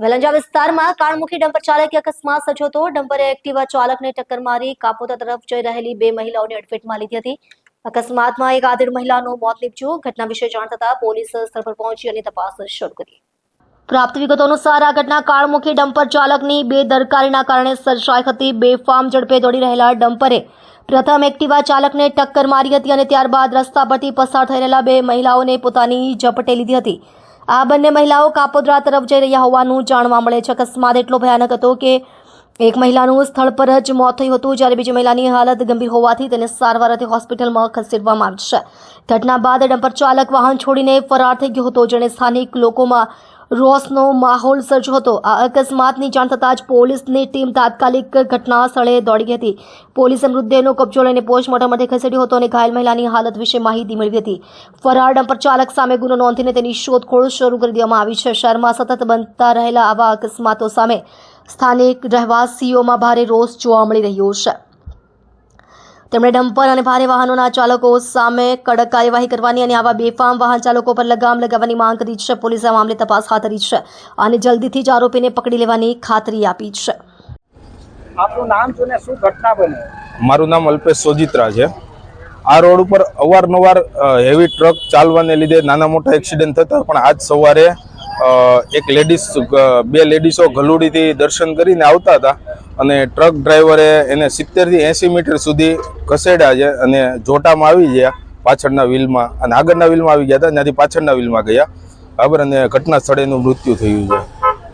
વેલંજા વિસ્તારમાં કાળમુખી ડમ્પર ચાલકે અકસ્માત સર્જ્યો. ડમ્પરે એક્ટિવા ચાલકને ટક્કર મારી કાપોદ્રા તરફ જઈ રહેલી બે મહિલાઓને અડફેટમાં લીધી હતી. અકસ્માતમાં એક આધેડ મહિલાનું મોત નીપજ્યું. ઘટના વિશે જાણ થતાં પોલીસ સ્થળ પર પહોંચી અને તપાસ શરૂ કરી. પ્રાપ્ત વિગતો અનુસાર આ ઘટના કાળમુખી ડમ્પર ચાલકની બેદરકારીના કારણે સર્જાઈ હતી. બેફામ ઝડપે દોડી રહેલા ડમ્પરે પ્રથમ એક્ટિવા ચાલકને ટક્કર મારી હતી અને ત્યારબાદ રસ્તા પરથી પસાર થઈ રહેલા બે મહિલાઓને પોતાની ઝપટે લીધી હતી. આ બંને મહિલાઓ કાપોદ્રા તરફ જઈ રહ્યા હોવાનું જાણવા મળે છે. અકસ્માત એટલો ભયાનક હતો કે એક મહિલાનું સ્થળ પર જ મોત થયું હતું, જ્યારે બીજી મહિલાની હાલત ગંભીર હોવાથી તેને સારવાર અર્થે હોસ્પિટલમાં ખસેડવામાં આવી છે. ઘટના બાદ ડમ્પર ચાલક વાહન છોડીને ફરાર થઈ ગયો હતો, જેણે સ્થાનિક લોકોમાં રોષનો માહોલ સર્જ્યો હતો. આ અકસ્માતની જાણ થતાં જ પોલીસની ટીમ તાત્કાલિક ઘટના સ્થળે દોડી હતી. પોલીસે મૃતદેહનો કબજો લઈને પોસ્ટમોર્ટમ માટે ખસેડ્યો હતો અને ઘાયલ મહિલાની હાલત વિશે માહિતી મેળવી હતી. ફરાર ડમ્પર ચાલક સામે ગુનો નોંધીને તેની શોધખોળ શરૂ કરી દેવામાં આવી છે. શહેરમાં સતત બનતા રહેલા આવા અકસ્માતો સામે સ્થાનિક રહેવાસીઓમાં ભારે રોષ જોવા મળી રહ્યો છે. તેમણે ડમ્પર અને ભારે વાહનોના ચાલકો સામે કડક કાર્યવાહી કરવાની અને આવા બેફામ વાહન ચાલકો પર લગામ લગાવવાની માંગ કરી છે. પોલીસે આ મામલે તપાસ હાથ ધરી છે અને જલ્દીથી જ આરોપીને પકડી લેવાની ખાતરી આપી છે. આપનું નામ શું ને શું ઘટના બની? મારું નામ અલ્પેશ સોજિત્રા છે. આ રોડ ઉપર અવારનવાર હેવી ટ્રક ચાલવાને લીધે નાના મોટા એક્સિડન્ટ થતા, પણ આજ સવારે બે લેડીઝો ગલુડીથી દર્શન કરીને આવતા હતા અને ટ્રક ડ્રાઈવરે એને 70 થી 80 મીટર સુધી ખસેડ્યા છે અને જોટામાં આવી ગયા પાછળના વ્હીલમાં, અને આગળના વ્હીલમાં આવી ગયા હતા, ત્યાંથી પાછળના વ્હીલમાં ગયા બરાબર, અને ઘટના સ્થળે એનું મૃત્યુ થયું છે.